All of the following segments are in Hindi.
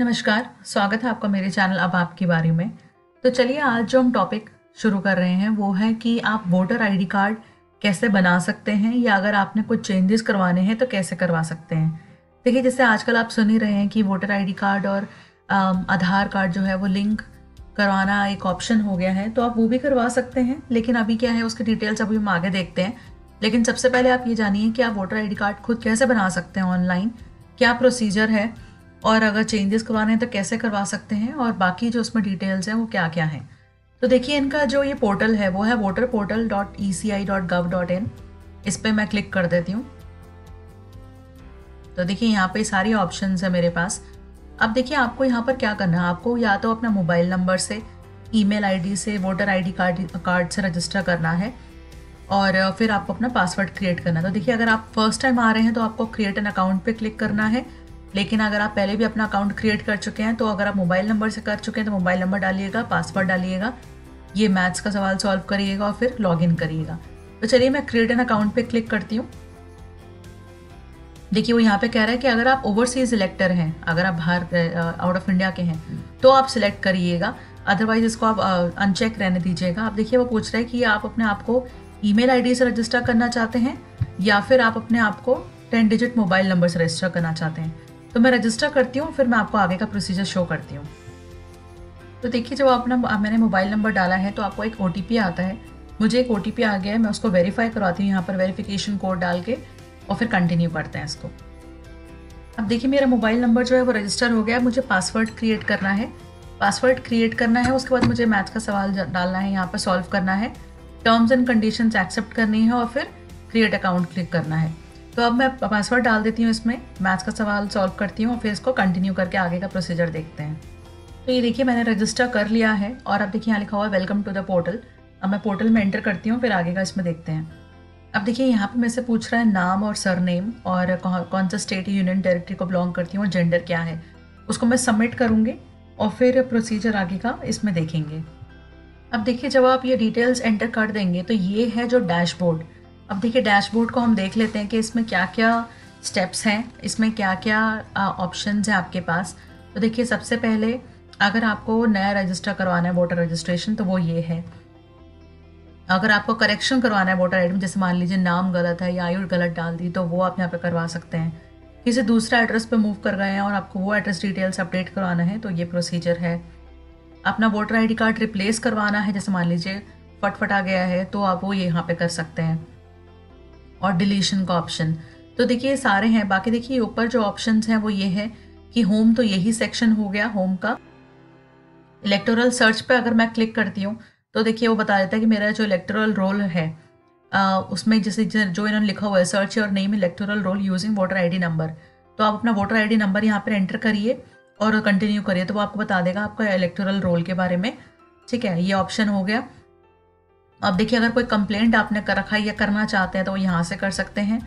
नमस्कार, स्वागत है आपका मेरे चैनल अब आपकी बारी में। तो चलिए आज जो हम टॉपिक शुरू कर रहे हैं वो है कि आप वोटर आईडी कार्ड कैसे बना सकते हैं या अगर आपने कुछ चेंजेस करवाने हैं तो कैसे करवा सकते हैं। देखिए जैसे आजकल आप सुन ही रहे हैं कि वोटर आईडी कार्ड और आधार कार्ड जो है वो लिंक करवाना एक ऑप्शन हो गया है, तो आप वो भी करवा सकते हैं। लेकिन अभी क्या है उसके डिटेल्स अभी हम आगे देखते हैं। लेकिन सबसे पहले आप ये जानिए कि आप वोटर आईडी कार्ड खुद कैसे बना सकते हैं ऑनलाइन, क्या प्रोसीजर है और अगर चेंजेस करवाने हैं तो कैसे करवा सकते हैं और बाकी जो उसमें डिटेल्स हैं वो क्या क्या हैं। तो देखिए इनका जो ये पोर्टल है वो है voterportal.eci.gov.in। इस पर मैं क्लिक कर देती हूँ। तो देखिए यहाँ पे सारी ऑप्शंस है मेरे पास। अब देखिए आपको यहाँ पर क्या करना है, आपको या तो अपना मोबाइल नंबर से, ईमेल आईडी से वोटर आईडी कार्ड से रजिस्टर करना है और फिर आपको अपना पासवर्ड क्रिएट करना है। तो देखिए अगर आप फर्स्ट टाइम आ रहे हैं तो आपको क्रिएट एन अकाउंट पे क्लिक करना है। लेकिन अगर आप पहले भी अपना अकाउंट क्रिएट कर चुके हैं तो अगर आप मोबाइल नंबर से कर चुके हैं तो मोबाइल नंबर डालिएगा, पासवर्ड डालिएगा, ये मैथ्स का सवाल सॉल्व करिएगा और फिर लॉगिन करिएगा। तो चलिए मैं क्रिएट एन अकाउंट पे क्लिक करती हूँ। देखिए वो यहाँ पे कह रहा है कि अगर आप ओवरसीज इलेक्टर हैं, अगर आप बाहर आउट ऑफ इंडिया के हैं तो आप सिलेक्ट करिएगा, अदरवाइज इसको आप अनचेक रहने दीजिएगा। आप देखिए वो पूछ रहा है कि आप अपने आप को ईमेल आईडी से रजिस्टर करना चाहते हैं या फिर आप अपने आप को 10 डिजिट मोबाइल नंबर से रजिस्टर करना चाहते हैं। तो मैं रजिस्टर करती हूँ, फिर मैं आपको आगे का प्रोसीजर शो करती हूँ। तो देखिए जब मैंने मोबाइल नंबर डाला है तो आपको एक OTP आता है। मुझे एक OTP आ गया है, मैं उसको वेरीफाई करवाती हूँ यहाँ पर वेरिफिकेशन कोड डाल के और फिर कंटिन्यू करते हैं इसको। अब देखिए मेरा मोबाइल नंबर जो है वो रजिस्टर हो गया है। मुझे पासवर्ड क्रिएट करना है। उसके बाद मुझे मैथ्स का सवाल डालना है, यहाँ पर सॉल्व करना है, टर्म्स एंड कंडीशंस एक्सेप्ट करनी है और फिर क्रिएट अकाउंट क्लिक करना है। तो अब मैं पासवर्ड डाल देती हूँ, इसमें मैथ्स का सवाल सॉल्व करती हूँ और फिर इसको कंटिन्यू करके आगे का प्रोसीजर देखते हैं। तो ये देखिए मैंने रजिस्टर कर लिया है और अब देखिए यहाँ लिखा हुआ है वेलकम टू द पोर्टल। अब मैं पोर्टल में एंटर करती हूँ, फिर आगे का इसमें देखते हैं। अब देखिए यहाँ पे मेरे से पूछ रहा है नाम और सरनेम और कौन सा स्टेट यूनियन टेरिटरी को बिलोंग करती हूँ और जेंडर क्या है। उसको मैं सबमिट करूँगी और फिर प्रोसीजर आगे का इसमें देखेंगे। अब देखिए जब आप ये डिटेल्स एंटर कर देंगे तो ये है जो डैशबोर्ड। अब देखिए डैशबोर्ड को हम देख लेते हैं कि इसमें क्या क्या स्टेप्स हैं, इसमें क्या क्या ऑप्शंस हैं आपके पास। तो देखिए सबसे पहले अगर आपको नया रजिस्टर करवाना है वोटर रजिस्ट्रेशन तो वो ये है। अगर आपको करेक्शन करवाना है वोटर आईडी में, जैसे मान लीजिए नाम गलत है या आयु गलत डाल दी, तो वो आप यहाँ पे करवा सकते हैं। किसी दूसरा एड्रेस पे मूव कर गए हैं और आपको वो एड्रेस डिटेल्स अपडेट करवाना है तो ये प्रोसीजर है। अपना वोटर आईडी कार्ड रिप्लेस करवाना है, जैसे मान लीजिए फट आ गया है तो आप वो ये यहाँ पे कर सकते हैं। और डिलीशन का ऑप्शन, तो देखिए सारे हैं। बाकी देखिए ऊपर जो ऑप्शंस हैं वो ये है कि होम, तो यही सेक्शन हो गया होम का। इलेक्टोरल सर्च पे अगर मैं क्लिक करती हूँ तो देखिए वो बता देता है कि मेरा जो इलेक्टोरल रोल है उसमें जैसे जो इन्होंने लिखा हुआ है search your name electoral roll using voter ID number. तो आप अपना वोटर आईडी नंबर यहाँ पर एंटर करिए और कंटिन्यू करिए, तो वो आपको बता देगा आपका इलेक्टोरल रोल के बारे में। ठीक है, ये ऑप्शन हो गया। अब देखिए अगर कोई कंप्लेंट आपने कर रखा है या करना चाहते हैं तो वो यहाँ से कर सकते हैं।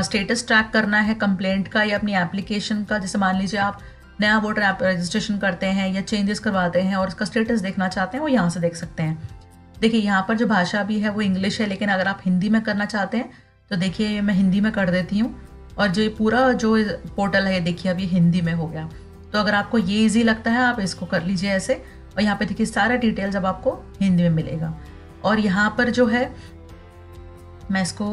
स्टेटस ट्रैक करना है कंप्लेंट का या अपनी एप्लीकेशन का, जैसे मान लीजिए आप नया वोटर ऐप रजिस्ट्रेशन करते हैं या चेंजेस करवाते हैं और उसका स्टेटस देखना चाहते हैं, वो यहाँ से देख सकते हैं। देखिए यहाँ पर जो भाषा भी है वो इंग्लिश है, लेकिन अगर आप हिंदी में करना चाहते हैं तो देखिए मैं हिंदी में कर देती हूँ। और जो पूरा जो पोर्टल है देखिए अब ये हिंदी में हो गया। तो अगर आपको ये ईजी लगता है आप इसको कर लीजिए ऐसे। और यहाँ पे देखिए सारा डिटेल्स अब आपको हिंदी में मिलेगा। और यहाँ पर जो है मैं इसको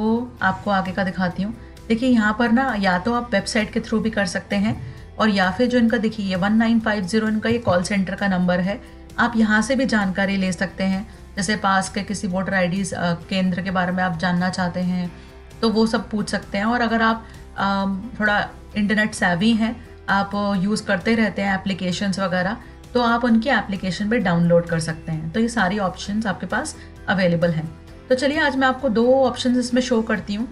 आपको आगे का दिखाती हूँ। देखिए यहाँ पर ना या तो आप वेबसाइट के थ्रू भी कर सकते हैं और या फिर जो इनका देखिए 1950 इनका ये कॉल सेंटर का नंबर है, आप यहाँ से भी जानकारी ले सकते हैं। जैसे पास के किसी वोटर आईडी केंद्र के बारे में आप जानना चाहते हैं तो वो सब पूछ सकते हैं। और अगर आप थोड़ा इंटरनेट सेवी हैं, आप यूज़ करते रहते हैं एप्लीकेशंस वगैरह, तो आप उनकी एप्लीकेशन पे डाउनलोड कर सकते हैं। तो ये सारी ऑप्शंस आपके पास अवेलेबल हैं। तो चलिए आज मैं आपको दो ऑप्शंस इसमें शो करती हूँ।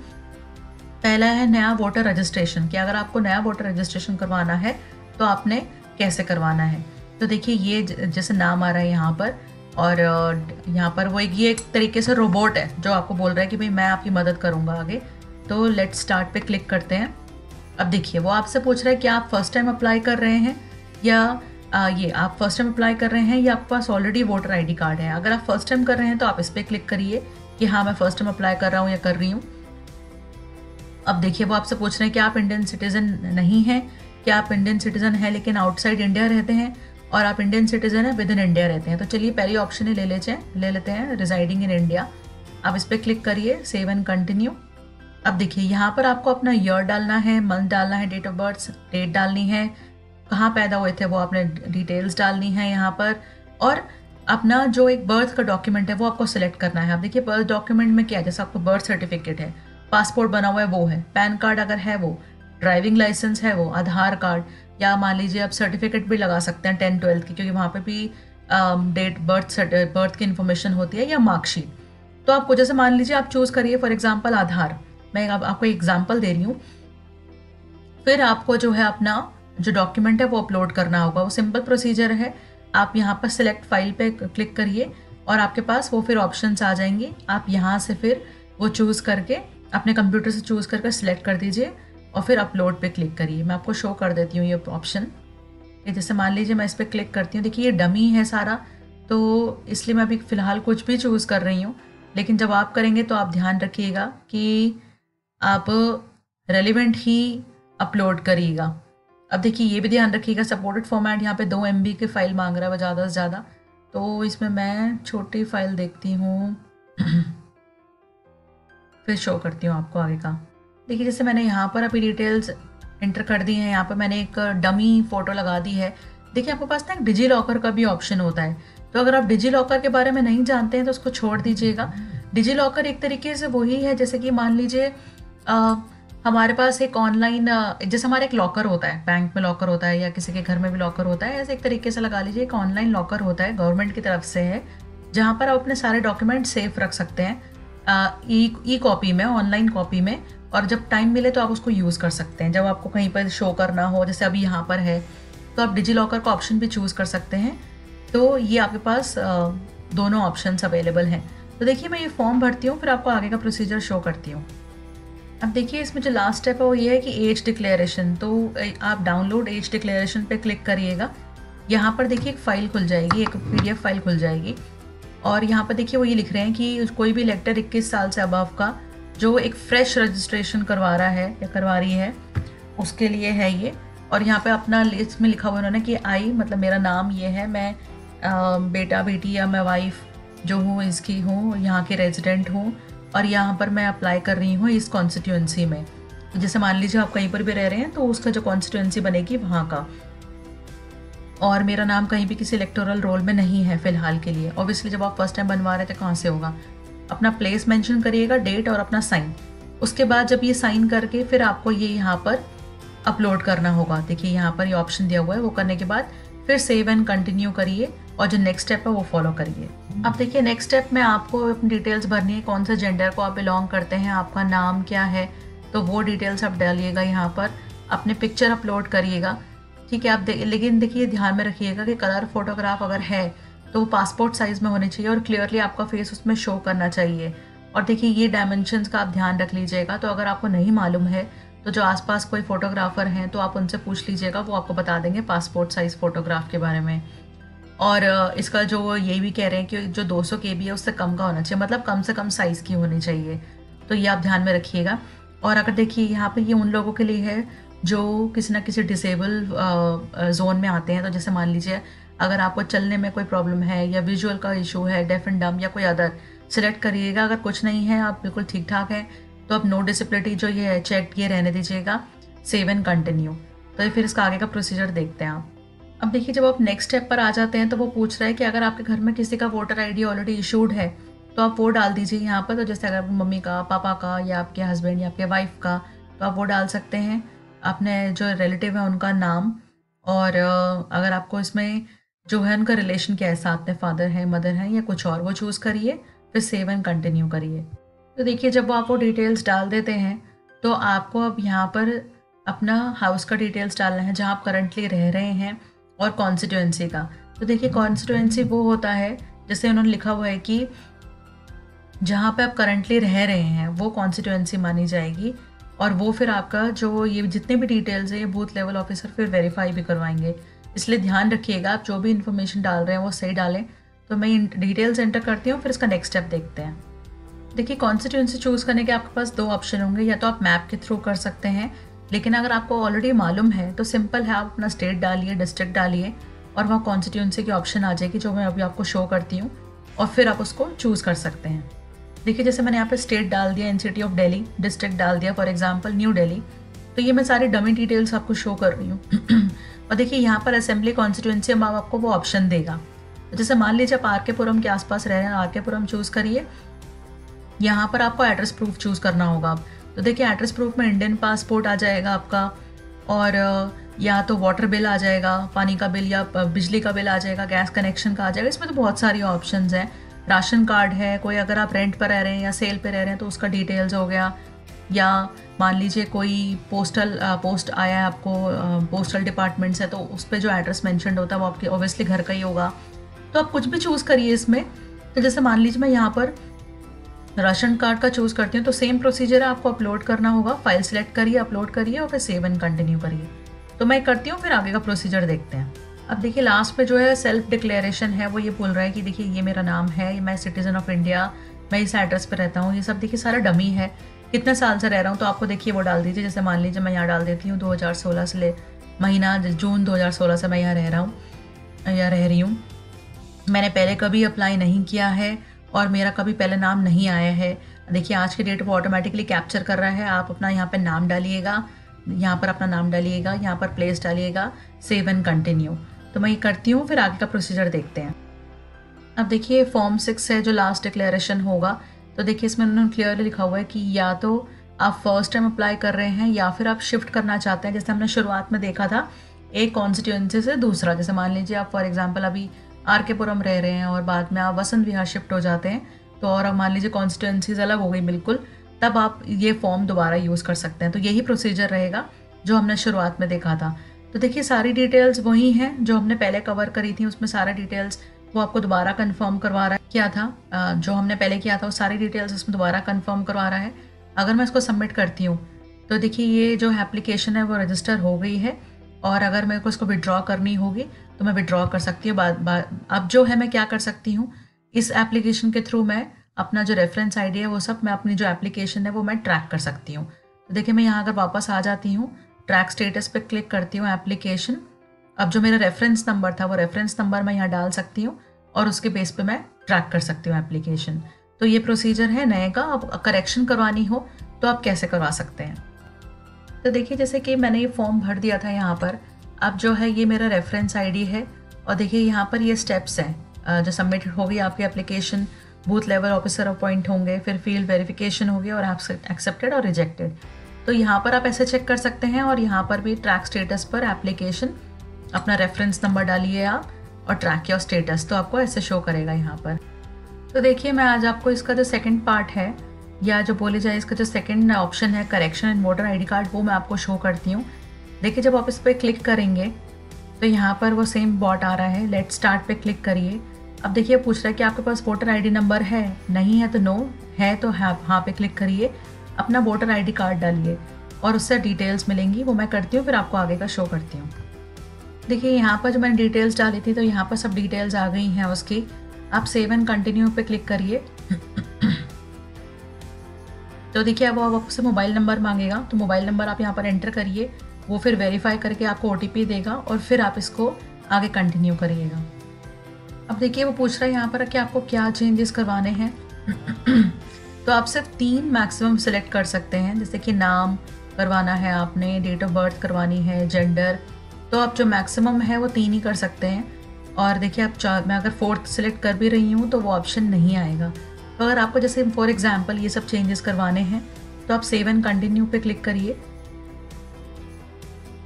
पहला है नया वोटर रजिस्ट्रेशन, कि अगर आपको नया वोटर रजिस्ट्रेशन करवाना है तो आपने कैसे करवाना है। तो देखिए ये जैसे नाम आ रहा है यहाँ पर और यहाँ पर वो ये एक तरीके से रोबोट है जो आपको बोल रहा है कि भाई मैं आपकी मदद करूँगा आगे। तो लेट्स स्टार्ट पे क्लिक करते हैं। अब देखिए वो आपसे पूछ रहा है कि आप फर्स्ट टाइम अप्लाई कर रहे हैं या ये आप फर्स्ट टाइम अप्लाई कर रहे हैं या आपके पास ऑलरेडी वोटर आईडी कार्ड है। अगर आप फर्स्ट टाइम कर रहे हैं तो आप इस पर क्लिक करिए कि हाँ मैं फर्स्ट टाइम अप्लाई कर रहा हूँ या कर रही हूँ। अब देखिए वो आपसे पूछ रहे हैं कि आप इंडियन सिटीजन नहीं हैं कि आप इंडियन सिटीज़न हैं लेकिन आउटसाइड इंडिया रहते हैं, और आप इंडियन सिटीज़न हैं विद इन इंडिया रहते हैं। तो चलिए पहली ऑप्शन ही ले लेते हैं, रिजाइडिंग इन इंडिया। आप इस पर क्लिक करिए, सेव एंड कंटिन्यू। अब देखिए यहाँ पर आपको अपना ईयर डालना है, मंथ डालना है, डेट ऑफ बर्थ, डेट डालनी है, कहाँ पैदा हुए थे वो आपने डिटेल्स डालनी है यहाँ पर, और अपना जो एक बर्थ का डॉक्यूमेंट है वो आपको सिलेक्ट करना है। अब देखिए बर्थ डॉक्यूमेंट में क्या है, जैसे आपको बर्थ सर्टिफिकेट है, पासपोर्ट बना हुआ है वो है, पैन कार्ड अगर है वो, ड्राइविंग लाइसेंस है वो, आधार कार्ड, या मान लीजिए आप सर्टिफिकेट भी लगा सकते हैं 10th-12th की, क्योंकि वहाँ पे भी डेट बर्थ की इन्फॉर्मेशन होती है, या मार्कशीट। तो आपको जैसे मान लीजिए आप चूज़ करिए फॉर एग्जांपल आधार, मैं आपको एग्जांपल दे रही हूँ। फिर आपको जो है अपना जो डॉक्यूमेंट है वो अपलोड करना होगा। वो सिंपल प्रोसीजर है। आप यहाँ पर सिलेक्ट फाइल पे क्लिक करिए और आपके पास वो फिर ऑप्शंस आ जाएंगे। आप यहाँ से फिर वो चूज़ करके अपने कंप्यूटर से चूज़ करके सिलेक्ट कर दीजिए और फिर अपलोड पे क्लिक करिए। मैं आपको शो कर देती हूँ ये ऑप्शन। जैसे मान लीजिए मैं इस पर क्लिक करती हूँ, देखिए ये डमी है सारा, तो इसलिए मैं अभी फ़िलहाल कुछ भी चूज़ कर रही हूँ। लेकिन जब आप करेंगे तो आप ध्यान रखिएगा कि आप रेलिवेंट ही अपलोड करिएगा। अब देखिए ये भी ध्यान रखिएगा, सपोर्टेड फॉर्मेट यहाँ पे 2 MB की फ़ाइल मांग रहा है ज़्यादा से ज़्यादा, तो इसमें मैं छोटी फ़ाइल देखती हूँ फिर शो करती हूँ आपको आगे का। देखिए जैसे मैंने यहाँ पर अभी डिटेल्स एंटर कर दी हैं, यहाँ पर मैंने एक डमी फ़ोटो लगा दी है। देखिए आपके पास ना एक डिजी लॉकर का भी ऑप्शन होता है, तो अगर आप डिजी लॉकर के बारे में नहीं जानते हैं तो उसको छोड़ दीजिएगा। डिजी लॉकर एक तरीके से वही है जैसे कि मान लीजिए हमारे पास एक ऑनलाइन जैसे हमारा एक लॉकर होता है, बैंक में लॉकर होता है या किसी के घर में भी लॉकर होता है, ऐसे एक तरीके से लगा लीजिए एक ऑनलाइन लॉकर होता है, गवर्नमेंट की तरफ से है, जहाँ पर आप अपने सारे डॉक्यूमेंट सेफ रख सकते हैं ई कॉपी में, ऑनलाइन कॉपी में, और जब टाइम मिले तो आप उसको यूज़ कर सकते हैं। जब आपको कहीं पर शो करना हो, जैसे अभी यहाँ पर है, तो आप डिजी लॉकर का ऑप्शन भी चूज़ कर सकते हैं। तो ये आपके पास दोनों ऑप्शंस अवेलेबल हैं। तो देखिए मैं ये फॉर्म भरती हूँ, फिर आपको आगे का प्रोसीजर शो करती हूँ। अब देखिए इसमें जो लास्ट स्टेप है वो ये है कि एज डिक्लेरेशन। तो आप डाउनलोड एज डिक्लेरेशन पे क्लिक करिएगा। यहाँ पर देखिए एक फ़ाइल खुल जाएगी, एक PDF फाइल खुल जाएगी, और यहाँ पर देखिए वो ये लिख रहे हैं कि कोई भी इलेक्टर 21 साल से अबव का जो एक फ्रेश रजिस्ट्रेशन करवा रहा है या करवा रही है उसके लिए है ये। और यहाँ पे अपना लिस्ट में लिखा हुआ उन्होंने कि आई मतलब मेरा नाम ये है, मैं बेटा बेटी या मैं वाइफ जो हूँ इसकी हूँ, यहाँ के रेजिडेंट हूँ, और यहाँ पर मैं अप्लाई कर रही हूँ इस कॉन्स्टिट्यूंसी में। तो जैसे मान लीजिए आप कहीं पर भी रह रहे हैं तो उसका जो कॉन्स्टिट्यूंसी बनेगी वहाँ का, और मेरा नाम कहीं भी किसी इलेक्टोरल रोल में नहीं है फ़िलहाल के लिए। ऑब्वियसली जब आप फर्स्ट टाइम बनवा रहे थे कहाँ से होगा। अपना प्लेस मेंशन करिएगा, डेट और अपना साइन। उसके बाद जब ये साइन करके फिर आपको ये यहाँ पर अपलोड करना होगा। देखिए यहाँ पर ये ऑप्शन दिया हुआ है, वो करने के बाद फिर सेव एंड कंटिन्यू करिए और जो नेक्स्ट स्टेप है वो फॉलो करिए। अब देखिए नेक्स्ट स्टेप में आपको अपनी डिटेल्स भरनी है, कौन से जेंडर को आप बिलोंग करते हैं, आपका नाम क्या है, तो वो डिटेल्स आप डालिएगा यहाँ पर। अपने पिक्चर अपलोड करिएगा, ठीक है। आप लेकिन देखिए ध्यान में रखिएगा कि कलर फोटोग्राफ अगर है तो वो पासपोर्ट साइज़ में होनी चाहिए और क्लियरली आपका फेस उसमें शो करना चाहिए। और देखिए ये डायमेंशंस का आप ध्यान रख लीजिएगा। तो अगर आपको नहीं मालूम है तो जो आसपास कोई फोटोग्राफर हैं तो आप उनसे पूछ लीजिएगा, वो आपको बता देंगे पासपोर्ट साइज़ फ़ोटोग्राफ के बारे में। और इसका जो ये भी कह रहे हैं कि जो 200 KB है उससे कम का होना चाहिए, मतलब कम से कम साइज़ की होनी चाहिए। तो ये आप ध्यान में रखिएगा। और अगर देखिए यहाँ पे ये उन लोगों के लिए है जो किसी ना किसी डिसेबल जोन में आते हैं। तो जैसे मान लीजिए अगर आपको चलने में कोई प्रॉब्लम है या विजुअल का इशू है, डेफ एंड डम या कोई अदर, सिलेक्ट करिएगा। अगर कुछ नहीं है, आप बिल्कुल ठीक ठाक हैं, तो आप नो डिसेबिलिटी जो ये है चेक ये रहने दीजिएगा, सेव एंड कंटिन्यू। तो फिर इसका आगे का प्रोसीजर देखते हैं आप। अब देखिए जब आप नेक्स्ट स्टेप पर आ जाते हैं तो वो पूछ रहा है कि अगर आपके घर में किसी का वोटर ID ऑलरेडी इशूड है तो आप वो डाल दीजिए यहाँ पर। तो जैसे अगर मम्मी का, पापा का या आपके हस्बैंड या आपके वाइफ का, तो आप वो डाल सकते हैं। अपने जो रिलेटिव है उनका नाम, और अगर आपको इसमें जो है उनका रिलेशन क्या है, साथ में फादर है, मदर है या कुछ और, वो चूज़ करिए, फिर सेव एंड कंटिन्यू करिए। तो देखिए जब आप वो डिटेल्स डाल देते हैं तो आपको अब यहाँ पर अपना हाउस का डिटेल्स डालना है जहाँ आप करंटली रह रहे हैं, और कॉन्स्टिट्यूएंसी का। तो देखिए कॉन्स्टिट्यूएंसी वो होता है जैसे उन्होंने लिखा हुआ है कि जहाँ पे आप करंटली रह रहे हैं वो कॉन्स्टिट्यूएंसी मानी जाएगी, और वो फिर आपका जो ये जितने भी डिटेल्स है ये बूथ लेवल ऑफिसर फिर वेरीफाई भी करवाएंगे। इसलिए ध्यान रखिएगा आप जो भी इन्फॉर्मेशन डाल रहे हैं वो सही डालें। तो मैं डिटेल्स एंटर करती हूँ, फिर इसका नेक्स्ट स्टेप देखते हैं। देखिए कॉन्स्टिट्यूएंसी चूज़ करने के आपके पास 2 ऑप्शन होंगे, या तो आप मैप के थ्रू कर सकते हैं, लेकिन अगर आपको ऑलरेडी मालूम है तो सिंपल है, आप अपना स्टेट डालिए, डिस्ट्रिक्ट डालिए और वहाँ कॉन्स्टिट्यूंसी की ऑप्शन आ जाएगी जो मैं अभी आपको शो करती हूँ, और फिर आप उसको चूज़ कर सकते हैं। देखिए जैसे मैंने यहाँ पे स्टेट डाल दिया NCT ऑफ दिल्ली, डिस्ट्रिक्ट डाल दिया फॉर एग्जांपल न्यू दिल्ली, तो ये मैं सारी डमी डिटेल्स आपको शो कर रही हूँ। और देखिए यहाँ पर असेंबली कॉन्स्टिट्यूंसी अब आपको वो ऑप्शन देगा। तो जैसे मान लीजिए आप RK पुरम के आसपास रह रहे हैं, RK पुरम चूज़ करिए। यहाँ पर आपको एड्रेस प्रूफ चूज़ करना होगा। तो देखिए एड्रेस प्रूफ में इंडियन पासपोर्ट आ जाएगा आपका, और या तो वाटर बिल आ जाएगा, पानी का बिल, या बिजली का बिल आ जाएगा, गैस कनेक्शन का आ जाएगा। इसमें तो बहुत सारी ऑप्शंस हैं। राशन कार्ड है, कोई अगर आप रेंट पर रह रहे हैं या सेल पे रह रहे हैं तो उसका डिटेल्स हो गया, या मान लीजिए कोई पोस्ट आया है आपको, पोस्टल डिपार्टमेंट से, तो उस पर जो एड्रेस मेंशन होता है वो आपके ऑब्वियसली घर का ही होगा। तो आप कुछ भी चूज़ करिए इसमें। तो जैसे मान लीजिए मैं यहाँ पर राशन कार्ड का चूज़ करती हूँ, तो सेम प्रोसीजर है, आपको अपलोड करना होगा। फाइल सेलेक्ट करिए, अपलोड करिए और फिर सेव एंड कंटिन्यू करिए। तो मैं करती हूँ, फिर आगे का प्रोसीजर देखते हैं। अब देखिए लास्ट में जो है सेल्फ डिक्लेरेशन है, वो ये बोल रहा है कि देखिए ये मेरा नाम है, मैं सिटीजन ऑफ इंडिया, मैं इस एड्रेस पे रहता हूँ। ये सब देखिए सारा डमी है, कितने साल से रह रहा हूँ तो आपको देखिए वो डाल दीजिए। जैसे मान लीजिए मैं यहाँ डाल देती हूँ 2016 से महीना जून 2016 से मैं यहाँ रह रहा हूँ या रह रही हूँ। मैंने पहले कभी अप्लाई नहीं किया है और मेरा कभी पहले नाम नहीं आया है। देखिए आज की डेट वो ऑटोमेटिकली कैप्चर कर रहा है। आप अपना यहाँ पे नाम डालिएगा, यहाँ पर अपना नाम डालिएगा, यहाँ पर प्लेस डालिएगा, सेव एंड कंटिन्यू। तो मैं ये करती हूँ, फिर आगे का प्रोसीजर देखते हैं। अब देखिए फॉर्म 6 है जो लास्ट डिक्लेरेशन होगा। तो देखिए इसमें उन्होंने क्लियरली लिखा हुआ है कि या तो आप फर्स्ट टाइम अप्लाई कर रहे हैं या फिर आप शिफ्ट करना चाहते हैं। जैसे हमने शुरुआत में देखा था, एक कॉन्स्टिट्यूंसी से दूसरा। जैसे मान लीजिए आप फॉर एग्जाम्पल अभी RK पुरम रह रहे हैं और बाद में आप वसंत विहार शिफ्ट हो जाते हैं, तो और अब मान लीजिए कॉन्स्टिट्यूंसीज अलग हो गई बिल्कुल, तब आप ये फॉर्म दोबारा यूज़ कर सकते हैं। तो यही प्रोसीजर रहेगा जो हमने शुरुआत में देखा था। तो देखिए सारी डिटेल्स वही हैं जो हमने पहले कवर करी थी, उसमें सारा डिटेल्स वो आपको दोबारा कंफर्म करवा रहा है। क्या था जो हमने पहले किया था वो सारी डिटेल्स उसमें दोबारा कंफर्म करवा रहा है। अगर मैं इसको सबमिट करती हूँ तो देखिए ये जो एप्लीकेशन है वो रजिस्टर हो गई है, और अगर मेरे को इसको विड्रॉ करनी होगी तो मैं विड्रॉ कर सकती हूँ। अब जो है मैं क्या कर सकती हूँ, इस एप्लीकेशन के थ्रू मैं अपना जो रेफरेंस ID है वो सब मैं अपनी जो एप्लीकेशन है वो मैं ट्रैक कर सकती हूँ। तो देखिए मैं यहाँ अगर वापस आ जाती हूँ, ट्रैक स्टेटस पे क्लिक करती हूँ, एप्लीकेशन। अब जो मेरा रेफरेंस नंबर था वो रेफरेंस नंबर मैं यहाँ डाल सकती हूँ और उसके बेस पे मैं ट्रैक कर सकती हूँ एप्लीकेशन। तो ये प्रोसीजर है नए का। अब करेक्शन करवानी हो तो आप कैसे करवा सकते हैं। तो देखिए जैसे कि मैंने ये फॉर्म भर दिया था यहाँ पर, अब जो है ये मेरा रेफरेंस ID है, और देखिए यहाँ पर ये स्टेप्स हैं। जो सबमिट होगी आपकी application, booth level officer appoint होंगे, फिर फील्ड वेरिफिकेशन होगी और एक्सेप्टेड और रिजेक्टेड। तो यहाँ पर आप ऐसे चेक कर सकते हैं, और यहाँ पर भी ट्रैक स्टेटस पर एप्लीकेशन अपना रेफरेंस नंबर डालिए आप और ट्रैक योर स्टेटस, तो आपको ऐसे शो करेगा यहाँ पर। तो देखिए मैं आज आपको इसका जो सेकंड पार्ट है, या जो बोले जाए इसका जो सेकंड ऑप्शन है correction in voter ID card, वो मैं आपको शो करती हूँ। देखिए जब आप इस पर क्लिक करेंगे तो यहाँ पर वो सेम बॉट आ रहा है, लेट स्टार्ट पे क्लिक करिए। अब देखिए पूछ रहा है कि आपके पास वोटर ID नंबर है, नहीं है तो नो, है तो हाँ पे क्लिक करिए, अपना वोटर ID कार्ड डालिए और उससे डिटेल्स मिलेंगी। वो मैं करती हूँ, फिर आपको आगे का शो करती हूँ। देखिए यहाँ पर जो मैंने डिटेल्स डाली थी तो यहाँ पर सब डिटेल्स आ गई हैं उसकी। आप सेव एंड कंटिन्यू पे क्लिक करिए। तो देखिए अब आपसे मोबाइल नंबर मांगेगा, तो मोबाइल नंबर आप यहाँ पर एंटर करिए, वो फिर वेरीफाई करके आपको OTP देगा और फिर आप इसको आगे कंटिन्यू करिएगा। अब देखिए वो पूछ रहा है यहाँ पर कि आपको क्या चेंजेस करवाने हैं। तो आप सिर्फ 3 मैक्सिमम सिलेक्ट कर सकते हैं, जैसे कि नाम करवाना है आपने, डेट ऑफ बर्थ करवानी है, जेंडर। तो आप जो मैक्सिमम है वो 3 ही कर सकते हैं। और देखिए आप मैं अगर 4th सिलेक्ट कर भी रही हूँ तो वो ऑप्शन नहीं आएगा। तो अगर आपको जैसे फॉर एग्जांपल ये सब चेंजेस करवाने हैं तो आप सेव एंड कंटिन्यू पे क्लिक करिए,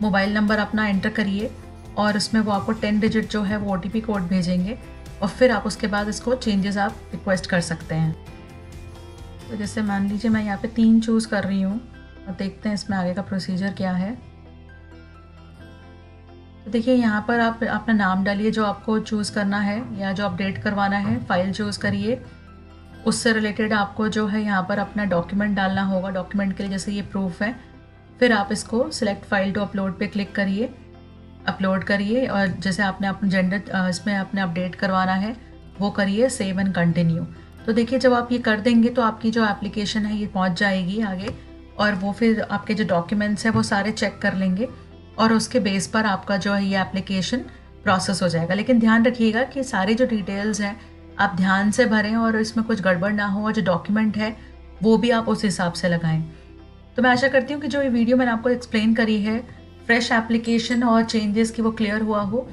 मोबाइल नंबर अपना एंटर करिए और उसमें वो आपको 10 डिजिट जो है वो OTP कोड भेजेंगे, और फिर आप उसके बाद इसको चेंजेस आप रिक्वेस्ट कर सकते हैं। तो जैसे मान लीजिए मैं यहाँ पे 3 चूज़ कर रही हूँ और देखते हैं इसमें आगे का प्रोसीजर क्या है। तो देखिए यहाँ पर आप अपना नाम डालिए जो आपको चूज़ करना है या जो अपडेट करवाना है, फाइल चूज़ करिए, उससे रिलेटेड आपको जो है यहाँ पर अपना डॉक्यूमेंट डालना होगा। डॉक्यूमेंट के लिए जैसे ये प्रूफ है, फिर आप इसको सिलेक्ट फाइल टू अपलोड पे क्लिक करिए, अपलोड करिए, और जैसे आपने अपना जेंडर इसमें आपने अपडेट करवाना है वो करिए, सेव एंड कंटिन्यू। तो देखिए जब आप ये कर देंगे तो आपकी जो एप्लीकेशन है ये पहुँच जाएगी आगे, और वो फिर आपके जो डॉक्यूमेंट्स हैं वो सारे चेक कर लेंगे और उसके बेस पर आपका जो है ये एप्लीकेशन प्रोसेस हो जाएगा। लेकिन ध्यान रखिएगा कि सारी जो डिटेल्स हैं आप ध्यान से भरें और इसमें कुछ गड़बड़ ना हो, और जो डॉक्यूमेंट है वो भी आप उस हिसाब से लगाएं। तो मैं आशा करती हूँ कि जो ये वीडियो मैंने आपको एक्सप्लेन करी है फ्रेश एप्लीकेशन और चेंजेस की, वो क्लियर हुआ हो।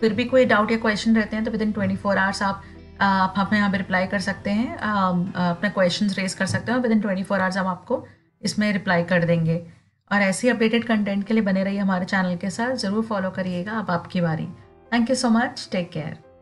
फिर भी कोई डाउट या क्वेश्चन रहते हैं तो विदिन 24 आवर्स आप हमें यहाँ पे रिप्लाई कर सकते हैं, अपने क्वेश्चंस रेज कर सकते हैं और विदिन 24 आवर्स हम आपको इसमें रिप्लाई कर देंगे। और ऐसे ही अपडेटेड कंटेंट के लिए बने रहिए हमारे चैनल के साथ, ज़रूर फॉलो करिएगा। अब आपकी बारी। Thank you so much, take care.